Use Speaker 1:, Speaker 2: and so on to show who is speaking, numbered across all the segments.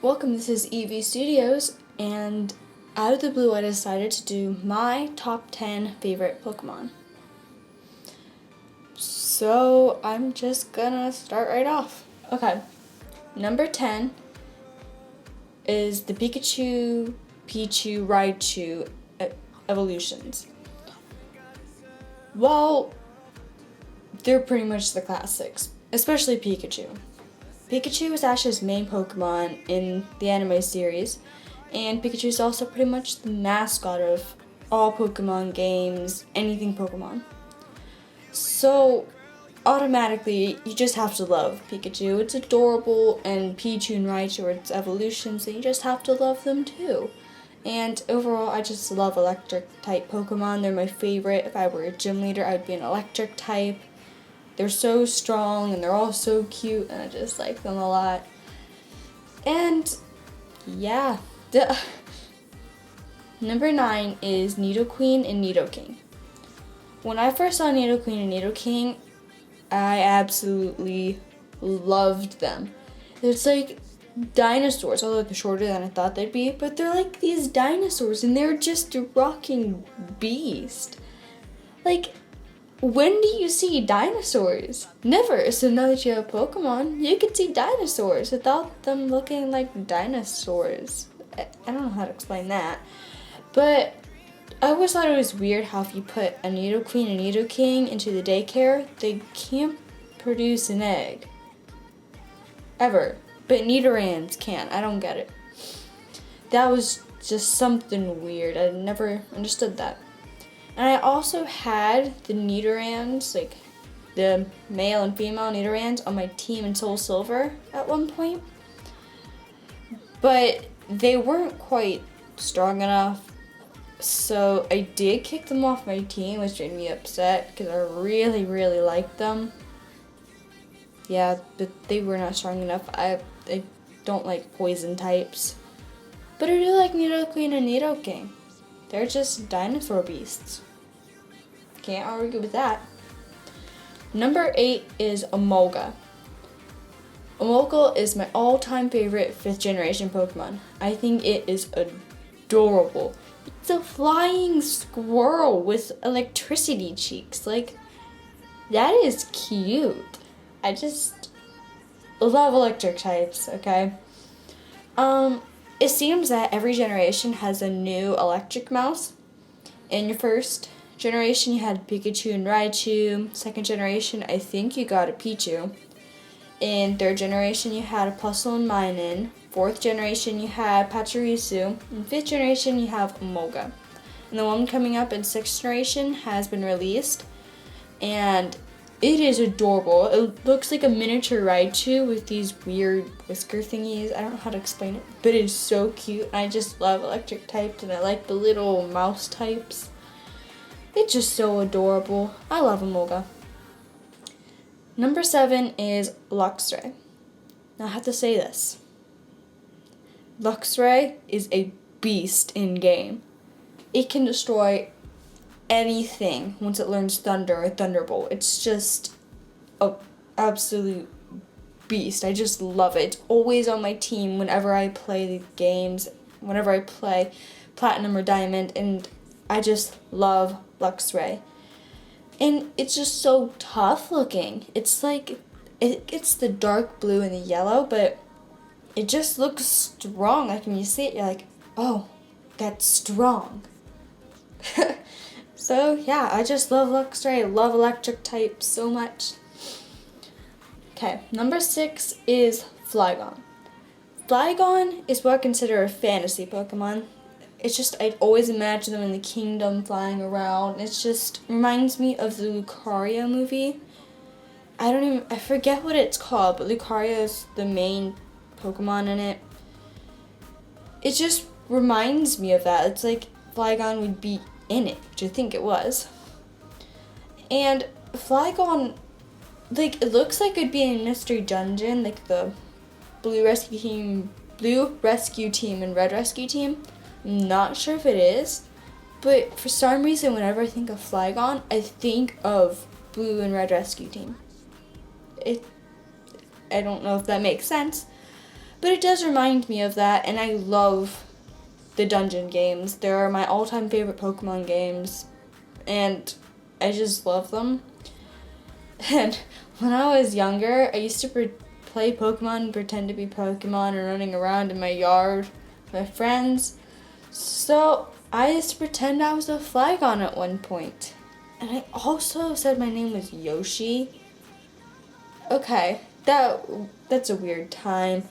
Speaker 1: Welcome, this is EV Studios, and out of the blue I decided to do my top 10 favorite Pokemon. So I'm just gonna start right off. Okay, number 10 is the Pikachu, Pichu, Raichu evolutions. Well, they're pretty much the classics, especially Pikachu. Pikachu is Ash's main Pokemon in the anime series, and Pikachu is also pretty much the mascot of all Pokemon games, anything Pokemon. So, automatically, you just have to love Pikachu. It's adorable, and Pichu and Raichu are its evolutions, and you just have to love them too. And overall, I just love electric type Pokemon. They're my favorite. If I were a gym leader, I would be an electric type. They're so strong and they're all so cute, and I just like them a lot. And yeah, number 9 is Nidoqueen and Nidoking. When I first saw Nidoqueen and Nidoking, I absolutely loved them. It's like dinosaurs, although they're shorter than I thought they'd be, but they're like these dinosaurs and they're just a rocking beast. Like, when do you see dinosaurs? Never. So now that you have Pokemon, you can see dinosaurs without them looking like dinosaurs. I don't know how to explain that. But I always thought it was weird how if you put a Nidoqueen and Nidoking into the daycare, they can't produce an egg. Ever. But Nidorans can. I don't get it. That was just something weird. I never understood that. And I also had the Nidorans, like the male and female Nidorans, on my team in Soul Silver at one point. But they weren't quite strong enough, so I did kick them off my team, which made me upset because I really, really liked them. Yeah, but they were not strong enough. I don't like poison types. But I do like Nidoqueen and Nidoking. They're just dinosaur beasts. Can't argue with that. Number 8 is Emolga. Emolga is my all-time favorite 5th generation Pokemon. I think it is adorable. It's a flying squirrel with electricity cheeks. Like, that is cute. I just love electric types, okay? It seems that every generation has a new electric mouse. In your first generation, you had Pikachu and Raichu. Second generation, I think you got a Pichu. In third generation, you had a Plusle and Minun. Fourth generation, you had Pachirisu. In fifth generation, you have Emolga. And the one coming up in sixth generation has been released. And it is adorable. It looks like a miniature Raichu with these weird whisker thingies. I don't know how to explain it, but it is so cute. I just love electric types, and I like the little mouse types. It's just so adorable. I love Emolga. Number 7 is Luxray. Now I have to say this. Luxray is a beast in game. It can destroy anything once it learns Thunder or Thunderbolt. It's just an absolute beast. I just love it. It's always on my team whenever I play the games, whenever I play Platinum or Diamond, and I just love Luxray. And it's just so tough looking. It's like, it's the dark blue and the yellow, but it just looks strong. Like when you see it, you're like, oh, that's strong. So yeah, I just love Luxray. I love electric types so much. Okay, number 6 is Flygon. Flygon is what I consider a fantasy Pokemon. It's just, I always imagine them in the kingdom flying around. It just reminds me of the Lucario movie. I forget what it's called, but Lucario is the main Pokemon in it. It just reminds me of that. It's like Flygon would be in it, which I think it was. And Flygon, like, it looks like it'd be in Mystery Dungeon, like the Blue Rescue Team and Red Rescue Team. I'm not sure if it is, but for some reason, whenever I think of Flygon, I think of Blue and Red Rescue Team. I don't know if that makes sense, But it does remind me of that, and I love the dungeon games. They're my all-time favorite Pokemon games, and I just love them. And when I was younger, I used to play Pokemon, pretend to be Pokemon, and running around in my yard with my friends. So I used to pretend I was a Flygon at one point. And I also said my name was Yoshi. Okay, that's a weird time.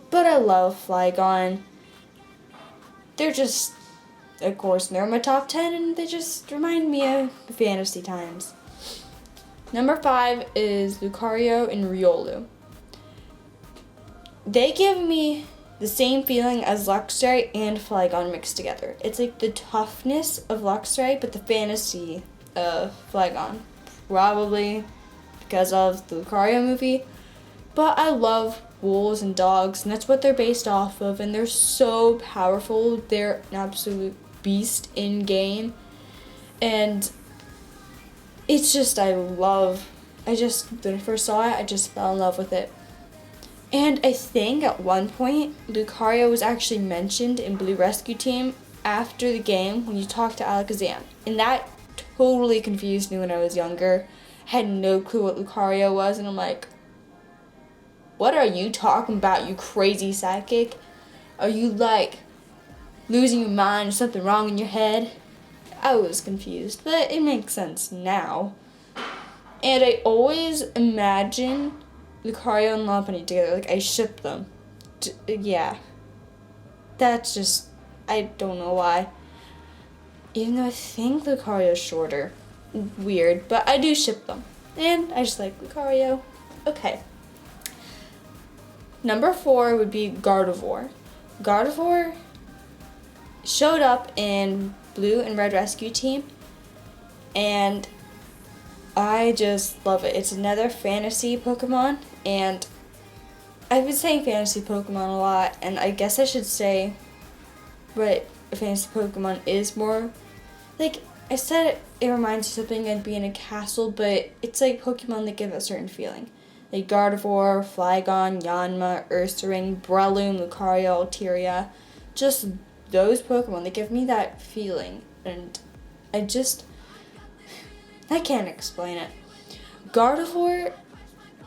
Speaker 1: But I love Flygon. They're just, of course, they're my top 10, and they just remind me of fantasy times. Number 5 is Lucario and Riolu. They give me the same feeling as Luxray and Flygon mixed together. It's like the toughness of Luxray, but the fantasy of Flygon. Probably because of the Lucario movie. But I love wolves and dogs, and that's what they're based off of, and they're so powerful. They're an absolute beast in game. And it's just, when I first saw it, I just fell in love with it. And I think at one point, Lucario was actually mentioned in Blue Rescue Team after the game when you talk to Alakazam. And that totally confused me when I was younger. I had no clue what Lucario was, and I'm like, what are you talking about, you crazy psychic? Are you like losing your mind or something wrong in your head? I was confused, but it makes sense now. And I always imagine Lucario and Lopunny together, like I ship them. Yeah. That's just, I don't know why. Even though I think Lucario's shorter. Weird, but I do ship them. And I just like Lucario. Okay. Number 4 would be Gardevoir. Gardevoir showed up in Blue and Red Rescue Team, and I just love it. It's another fantasy Pokemon, and I've been saying fantasy Pokemon a lot, and I guess I should say what a fantasy Pokemon is more. Like I said, it reminds you of something like being in a castle, but it's like Pokemon that give a certain feeling. Like Gardevoir, Flygon, Yanma, Ursaring, Breloom, Lucario, Altaria. Just those Pokemon, they give me that feeling. And I can't explain it. Gardevoir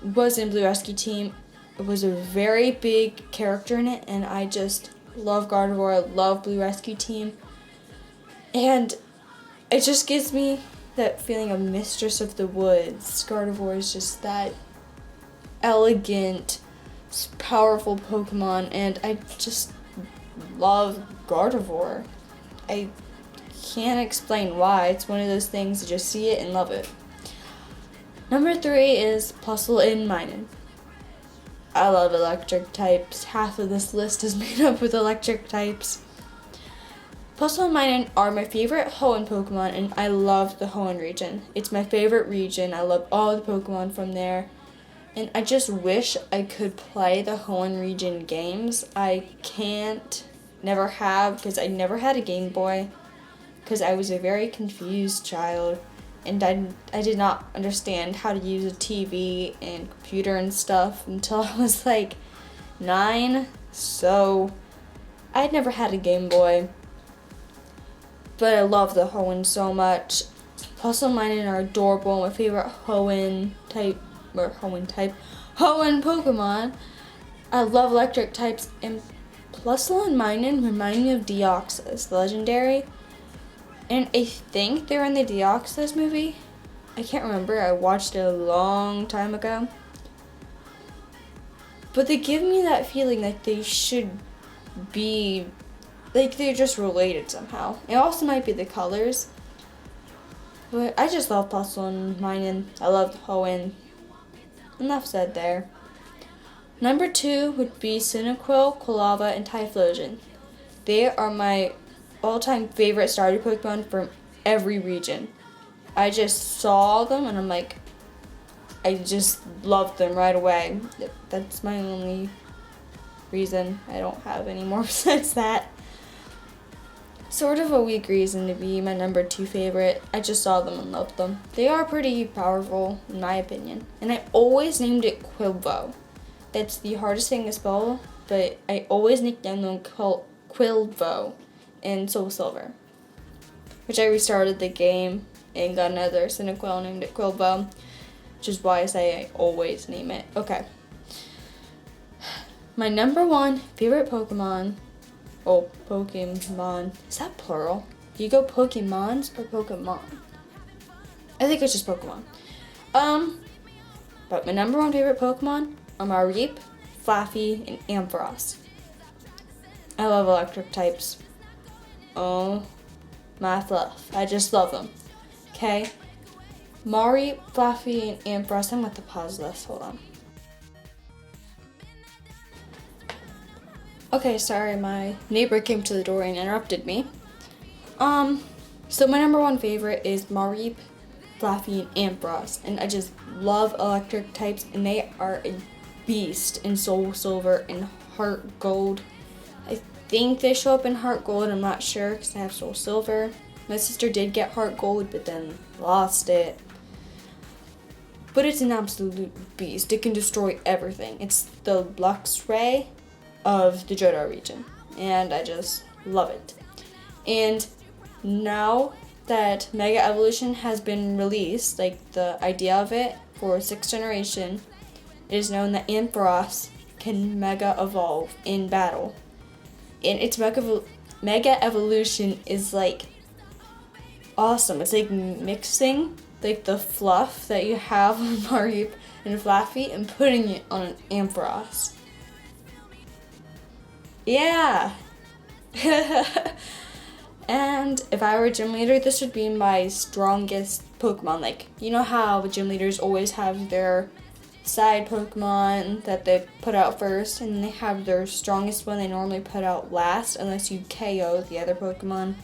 Speaker 1: was in Blue Rescue Team. It was a very big character in it, and I just love Gardevoir. I love Blue Rescue Team. And it just gives me that feeling of Mistress of the Woods. Gardevoir is just that elegant, powerful Pokemon, and I just love Gardevoir. I can't explain why. It's one of those things, you just see it and love it. Number 3 is Plusle and Minun. I love electric types. Half of this list is made up with electric types. Plusle and Minun are my favorite Hoenn Pokemon, and I love the Hoenn region. It's my favorite region. I love all the Pokemon from there. And I just wish I could play the Hoenn region games. I can't, never have, because I never had a Game Boy, because I was a very confused child, and I did not understand how to use a TV and computer and stuff until I was like 9, so I'd never had a Game Boy, but I love the Hoenn so much. Plusle and Minun are adorable, my favorite Hoenn Pokemon. I love electric types, and Plusle and Minun remind me of Deoxys, the legendary. And I think they're in the Deoxys movie. I can't remember. I watched it a long time ago. But they give me that feeling like they should be, like they're just related somehow. It also might be the colors. But I just love Plusle and Minun. I love Hoenn. Enough said there. Number 2 would be Cyndaquil, Quilava, and Typhlosion. They are my all-time favorite starter Pokemon from every region. I just saw them and I'm like, I just loved them right away. That's my only reason. I don't have any more besides that. Sort of a weak reason to be my number 2 favorite. I just saw them and loved them. They are pretty powerful, in my opinion. And I always named it Quilvo. That's the hardest thing to spell but I always nicknamed them Quilvo in Soul Silver, which I restarted the game and got another Cyndaquil, named it Quilvo, which is why I say I always name it. Okay. My number one favorite Pokemon. Oh, Pokemon. Is that plural? Do you go Pokemons or Pokemon? I think it's just Pokemon. But my number one favorite Pokemon are Mareep, Flaffy, and Ampharos. I love electric types. Oh, my fluff. I just love them. Okay? Mareep, Flaffy, and Ampharos. I'm going to pause this. Hold on. Okay, sorry, my neighbor came to the door and interrupted me. So my number one favorite is Mareep, Flaffy, and Ampharos, and I just love electric types, and they are a beast in Soul Silver and Heart Gold. I think they show up in Heart Gold, I'm not sure because I have Soul Silver. My sister did get Heart Gold, but then lost it. But it's an absolute beast. It can destroy everything. It's the Luxray of the Johto region, and I just love it. And now that Mega Evolution has been released, like the idea of it for 6th generation, it is known that Ampharos can Mega Evolve in battle. And its Mega Evolution is like awesome. It's like mixing like the fluff that you have on Mareep and Flaffy and putting it on an Ampharos. Yeah. And if I were a gym leader, this would be my strongest Pokemon. Like, you know how gym leaders always have their side Pokemon that they put out first, and they have their strongest one they normally put out last, unless you KO the other Pokemon.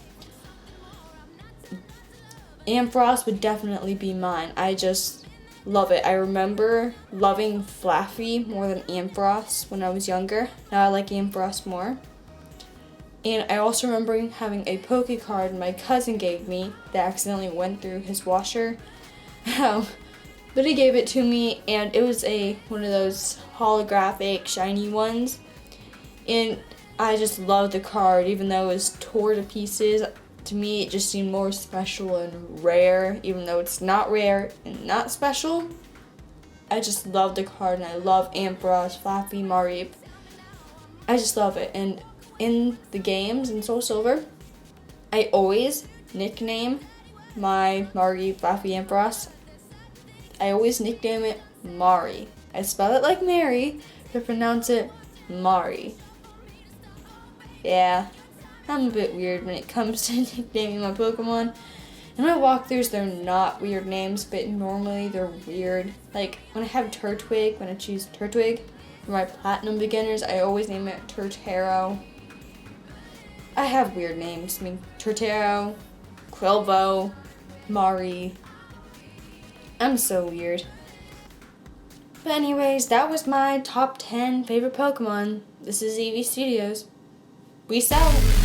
Speaker 1: Ampharos would definitely be mine. I just love it. I remember loving Flaffy more than Ampharos when I was younger. Now I like Ampharos more. And I also remember having a Poke Card my cousin gave me that accidentally went through his washer. But he gave it to me, and it was one of those holographic shiny ones. And I just loved the card, even though it was tore to pieces. To me, it just seemed more special and rare, even though it's not rare and not special. I just love the card, and I love Ampharos, Flaffy, Mareep. I just love it. And in the games in Soul Silver, I always nickname my Mareep, Flaffy, Ampharos. I always nickname it Mari. I spell it like Mary, but pronounce it Mari. Yeah, I'm a bit weird when it comes to nicknaming my Pokemon. In my walkthroughs, they're not weird names, but normally they're weird. Like, when I have Turtwig, when I choose Turtwig for my Platinum beginners, I always name it Turtero. I have weird names. I mean, Turtero, Quilvo, Mari. I'm so weird. But anyways, that was my top 10 favorite Pokemon. This is EV Studios. Peace out.